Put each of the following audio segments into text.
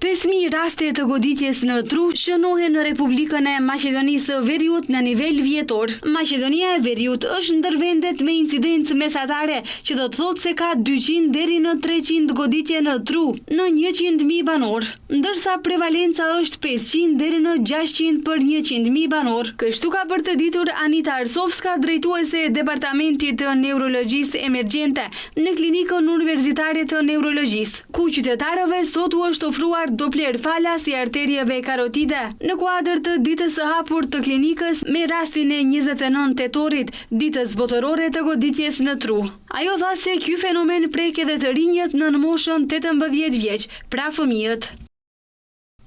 5.000 raste të goditjes në tru shënohen në Republikën e Maqedonisë Veriut në nivel vjetor. Maqedonia e Veriut është ndër vendet me incidencë mesatare, që do të thotë se ka 200 deri në 300 goditje në tru në 100.000 banor, ndërsa prevalenca është 500 deri në 600 për 100.000 banor. Kështu ka për të ditur Anita Arsovska, drejtuese e Departamentit të Neurologjisë Emergjente në Klinikën Universitare të Neurologjisë, ku qytetarëve sot u është ofruar Doppler falas i arterieve karotide në kuadër të ditës së hapur të klinikës me rastin e 29 tetorit, ditës botërore të goditjes në tru. Ajo tha se ky fenomen prek edhe të rinjët në moshën 18 vjeç, pra fëmijët.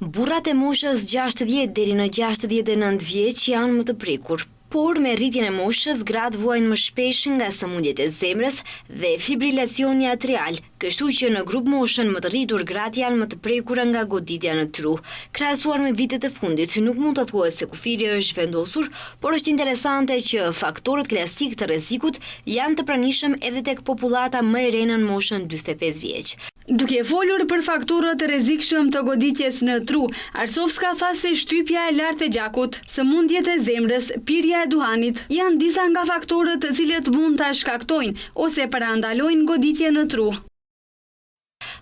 Burrat e moshës 60 deri në 69 vjeç janë më të prekur. Por me rritjen e moshës, gratë vuajnë më shpesh nga sëmundjet e zemrës dhe fibrilacioni atrial, kështu që në grup moshën më të rritur gratë janë më të prekura nga goditja në tru. Krahasuar me vitet e fundit, nuk mund të thuhet se kufiri është vendosur, por është interesante që faktorët klasik të rrezikut janë të pranishëm edhe tek popullata më e re në moshën 45 vjeç. Duke folur për faktorët e rrezikshëm të goditjes në tru, Arsovska tha se shtypja e lartë e gjakut, sëmundjet e zemrës, pirja e duhanit janë disa nga faktorët të cilët mund ta shkaktojnë ose parandalojnë goditje në tru.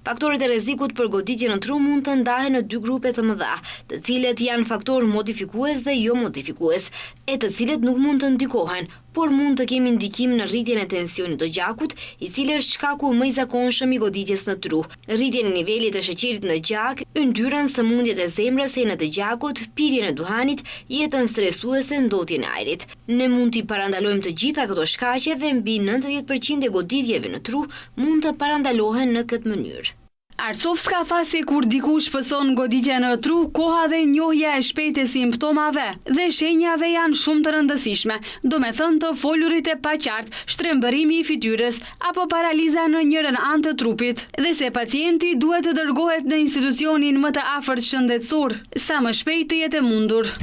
Faktorët e rrezikut për goditje në tru mund të ndahen në dy grupe të mëdha, të cilët janë faktor modifikues dhe jo modifikues, e të cilët nuk mund të ndikohen, por mund të kemi ndikim në rritjen e tensionit të gjakut, i cili është shkaku më i zakonshëm i goditjes në tru. Rritjen e nivelit të sheqerit në gjak, yndyrën, sëmundjet e zemrës, enët e gjakut, pirjen e duhanit, jetën stresuese, ndotjen e ajrit. Ne mund t'i parandalojmë të gjitha këto shkaqe dhe mbi 90% e goditjeve në tru mund të parandalohen në këtë mënyrë. Arsovska tha se kur dikush pëson goditja në tru, koha dhe njohja e shpejtë e simptomave dhe shenjave janë shumë të rëndësishme, do me thënë të folurit e paqartë, shtrembërimi i fytyrës apo paraliza në njërën anë të trupit, dhe se pacienti duhet të dërgohet në institucionin më të afërt shëndetësor, sa më shpejt të jetë e mundur.